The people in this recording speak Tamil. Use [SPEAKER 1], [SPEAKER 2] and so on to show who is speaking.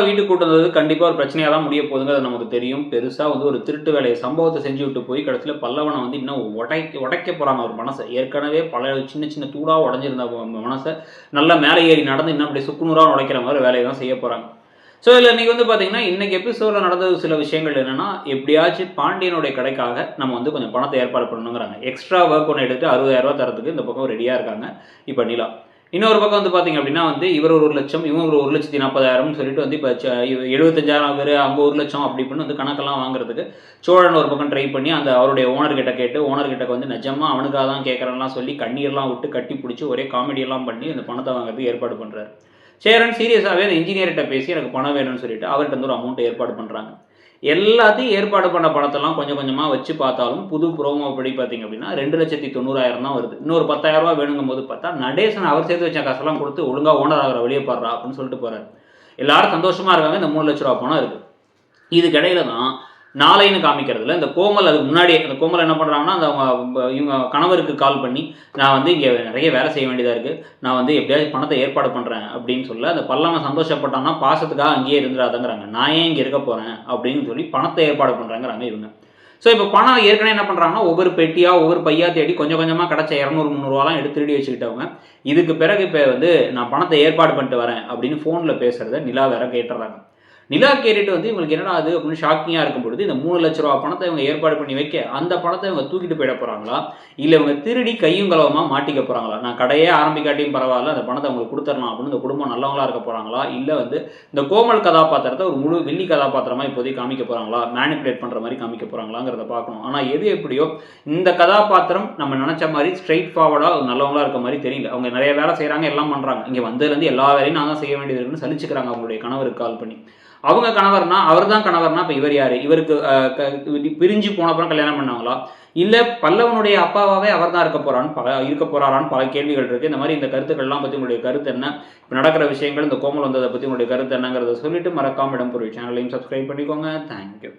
[SPEAKER 1] வீட்டுக்கு கூட்டு வந்தது கண்டிப்பாக ஒரு பிரச்சனையாக தான் முடிய போகுதுங்கிறது நமக்கு தெரியும். பெருசாக வந்து ஒரு திருட்டு வேலையை சம்பவத்தை செஞ்சு விட்டு போய் கடைசியில் பல்லவனை வந்து இன்னும் உடைக்க போகிறாங்க ஒரு மனசை. ஏற்கனவே பல சின்ன சின்ன தூளாக உடஞ்சிருந்த மனசை நல்லா மேலே ஏறி நடந்து இன்னும் அப்படி சுக்குநூறாக உடைக்கிற மாதிரி வேலையை தான் செய்ய போகிறாங்க. ஸோ இதில் இன்றைக்கி வந்து பார்த்தீங்கன்னா, இன்றைக்கி எபிசோடில் நடந்தது சில விஷயங்கள் என்னென்னா, எப்படியாச்சும் பாண்டியனுடைய கடைக்காக நம்ம வந்து கொஞ்சம் பணத்தை ஏற்பாடு பண்ணணுங்கிறாங்க. எக்ஸ்ட்ரா ஒர்க் ஒன்று எடுத்து 60,000 தரத்துக்கு இந்த பக்கம் ரெடியாக இருக்காங்க இப்போ நிலா. இன்னொரு பக்கம் வந்து பார்த்தீங்க அப்படின்னா வந்து இவர் ஒரு 1,00,000 இவங்க ஒரு 1,40,000 சொல்லிட்டு வந்து இப்போ 75,000 பேர் அங்கே 1,00,000 அப்படி இப்படின்னு வந்து கணக்கெல்லாம் வாங்குறதுக்கு சோழன் ஒரு பக்கம் ட்ரை பண்ணி அந்த அவருடைய ஓனர்கிட்ட கேட்டு ஓனர்கிட்ட வந்து நிஜமாக அவனுக்காக தான் கேட்குறேன்லாம் சொல்லி கண்ணீர்லாம் விட்டு கட்டி பிடிச்சி ஒரே காமெடியெல்லாம் பண்ணி அந்த பணத்தை வாங்குறதுக்கு ஏற்பாடு பண்ணுறாரு. சேரன் சீரியஸாகவே அந்த இன்ஜினியர்கிட்ட பேசி எனக்கு பணம் வேணும்னு சொல்லிட்டு அவர்கிட்ட வந்து ஒரு அமௌண்ட் ஏற்பாடு பண்ணுறாங்க. எல்லாத்தையும் ஏற்பாடு பண்ண பணத்தெல்லாம் கொஞ்சம் கொஞ்சமாக வச்சு பார்த்தாலும் புது ப்ரோமோ படி பார்த்தீங்க அப்படின்னா 2,90,000 தான் வருது. இன்னொரு 10,000 வேணுங்கும் போது பார்த்தா நடேசன் அவர் சேர்த்து வச்ச காசெல்லாம் கொடுத்து ஒழுங்காக ஓனர் ஆகிற வெளியே பாடுறா அப்படின்னு சொல்லிட்டு போகிறாரு. எல்லாரும் சந்தோஷமாக இருக்காங்க. இந்த 3,00,000 பணம் இருக்குது. இதுக்கிடையில தான் நாளைன்னு காமிக்கிறதுல இந்த கோமல் அதுக்கு முன்னாடியே அந்த கோமல் என்ன பண்ணுறாங்கன்னா அந்த இவங்க கணவருக்கு கால் பண்ணி நான் வந்து இங்கே நிறைய வேலை செய்ய வேண்டியதாக இருக்குது, நான் வந்து எப்படியாவது பணத்தை ஏற்பாடு பண்ணுறேன் அப்படின்னு சொல்ல அந்த பல்லவன் சந்தோஷப்பட்டான்னா பாசத்துக்காக அங்கேயே இருந்துடாதங்கிறாங்க. நான் ஏன் இங்கே இருக்க போகிறேன் அப்படின்னு சொல்லி பணத்தை ஏற்பாடு பண்ணுறாங்கிறாங்க இவங்க. ஸோ இப்போ பணம் ஏற்கனவே என்ன பண்ணுறாங்கன்னா ஒவ்வொரு பெட்டியாக ஒவ்வொரு பையா தேடி கொஞ்சம் கொஞ்சமாக கிடச்ச 200-300 எடுத்து ரெடி வச்சுக்கிட்டவங்க இதுக்கு பிறகு இப்போ வந்து நான் பணத்தை ஏற்பாடு பண்ணிட்டு வரேன் அப்படின்னு ஃபோனில் பேசுகிறத நிலா வேற கேட்டுறாங்க. நிலா கேட்டுட்டு வந்து இவங்களுக்கு என்னடா அது அப்படின்னு ஷாக்கிங்காக இருக்கும் பொழுது இந்த 3,00,000 பணத்தை இவங்க ஏற்பாடு பண்ணி வைக்க அந்த பணத்தை இவங்க தூக்கிட்டு போயிட போகிறாங்களா, இல்லை இவங்க திருடி கையும் களவமாக மாட்டிக்க போகிறாங்களா, நான் கடையே ஆரம்பிக்காட்டியும் பரவாயில்ல அந்த பணத்தை அவங்களுக்கு கொடுத்துடலாம் அப்படின்னு இந்த குடும்பம் நல்லவங்களா இருக்க போகிறாங்களா, இல்லை வந்து இந்த கோமல் கதாபாத்திரத்தை ஒரு முழு வெள்ளி கதாபாத்திரமாக இப்போதைக்கு காமிக்க போகிறாங்களா, மேனிப்புலேட் பண்ணுற மாதிரி காமிக்க போகிறாங்களாங்கிறத பார்க்கணும். ஆனால் எது எப்படியோ இந்த கதாபாத்திரம் நம்ம நினச்ச மாதிரி ஸ்ட்ரெயிட் ஃபார்வர்டாக நல்லவங்களா இருக்க மாதிரி தெரியல. அவங்க நிறைய வேலை செய்கிறாங்க, எல்லாம் பண்ணுறாங்க. இங்கே வந்ததுலேருந்து எல்லா வேலையும் நான் தான் செய்ய வேண்டியது இருக்குன்னு சலிச்சுக்கிறாங்க அவங்களுடைய கணவருக்கு கால் பண்ணி. அவங்க கணவர்னா அவர் தான் கணவர்னா இப்போ இவர் யார், இவருக்கு பிரிஞ்சு போனப்புறம் கல்யாணம் பண்ணாங்களா, இல்லை பல்லவனுடைய அப்பாவாகவே அவர் தான் இருக்க போகிறாரான்னு பல கேள்விகள் இருக்குது. இந்த மாதிரி இந்த கருத்துக்கள்லாம் பற்றி உங்களுடைய கருத்து என்ன, இப்போ நடக்கிற விஷயங்கள் இந்த கோமல் வந்ததை பற்றி உங்களுடைய கருத்து என்னங்கிறத சொல்லிட்டு மறக்காம இடம்பொருள் சேனலையும் சப்ஸ்கிரைப் பண்ணிக்கோங்க. தேங்க்யூ.